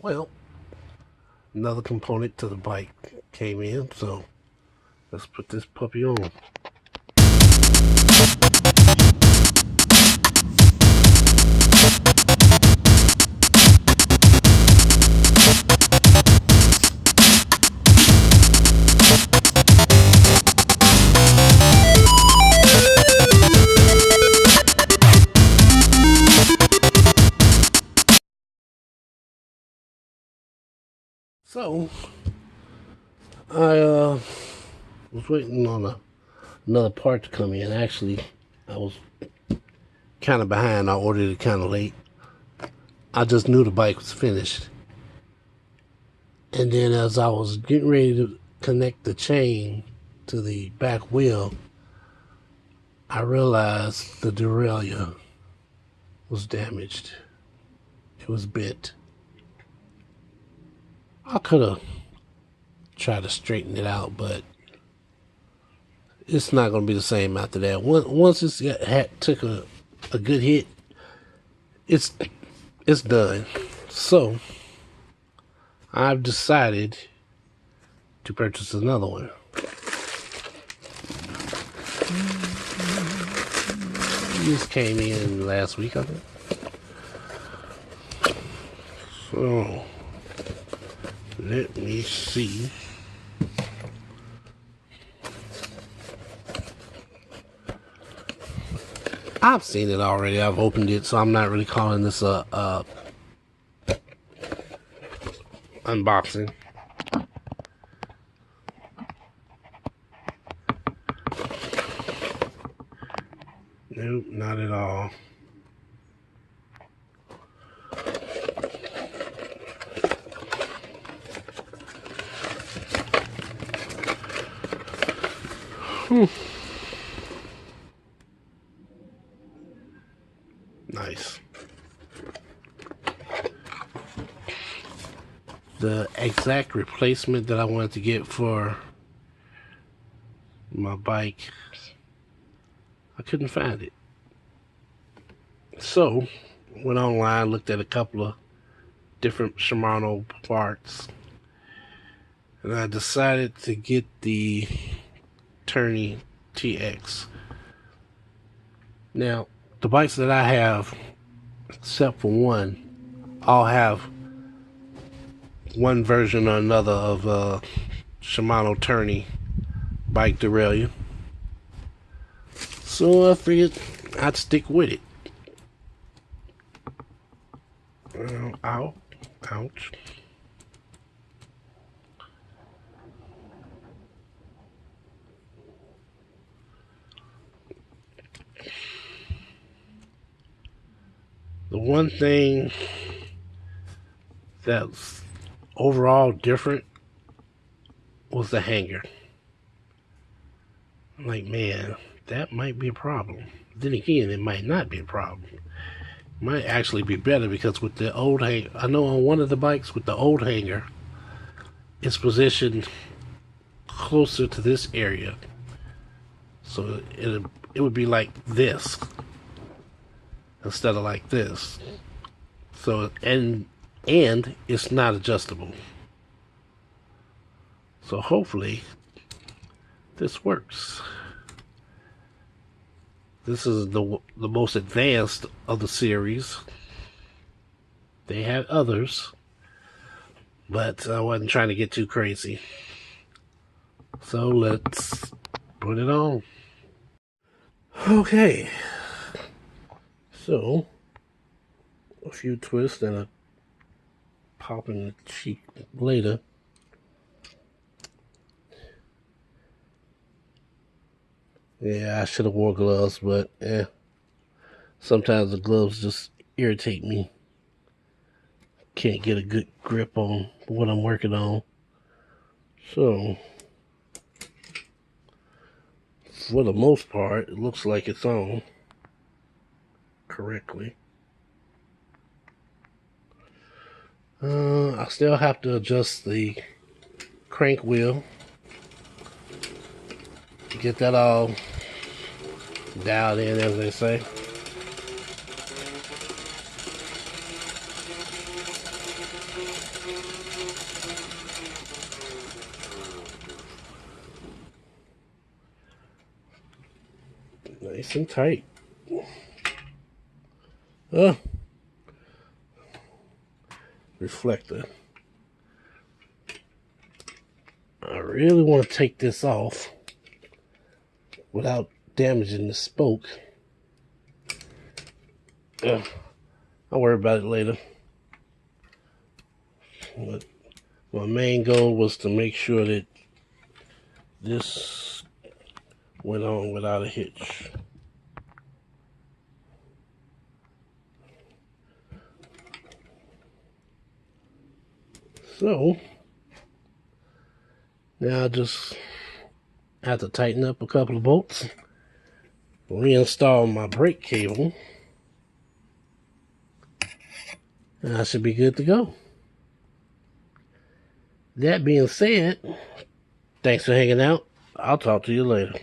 Well, another component to the bike came in, so let's put this puppy on. So, I was waiting on another part to come in. Actually, I was kind of behind. I ordered it kind of late. I just knew the bike was finished. And then as I was getting ready to connect the chain to the back wheel, I realized the deraillure was damaged. It was bent. I could have tried to straighten it out, but it's not going to be the same after that. Once took a good hit, it's done. So I've decided to purchase another one. This came in last week, I think. So let me see. I've seen it already. I've opened it, so I'm not really calling this a unboxing. Nope, not at all. Nice. The exact replacement that I wanted to get for my bike, I couldn't find it. So, went online, looked at a couple of different Shimano parts, and I decided to get the Tourney TX. Now, the bikes that I have, except for one, all have one version or another of Shimano Tourney bike deraillure. So I figured I'd stick with it. Ow. Ouch. The one thing that's overall different was the hanger. I'm like, man, that might be a problem. Then again, it might not be a problem. It might actually be better because with the old hanger, I know on one of the bikes with the old hanger, it's positioned closer to this area. So it would be like this instead of like this. So and it's not adjustable. So hopefully this works. This is the most advanced of the series. They had others, but I wasn't trying to get too crazy. So let's put it on. Okay. So a few twists and a pop in the cheek later. Yeah, I should have wore gloves, but sometimes the gloves just irritate me. Can't get a good grip on what I'm working on. So, for the most part, it looks like it's on correctly. I still have to adjust the crank wheel. Get that all dialed in, as they say. Nice and tight. Oh, reflector. I really want to take this off without damaging the spoke. I'll worry about it later. But my main goal was to make sure that this went on without a hitch. So now I just have to tighten up a couple of bolts, reinstall my brake cable, and I should be good to go. That being said, thanks for hanging out. I'll talk to you later.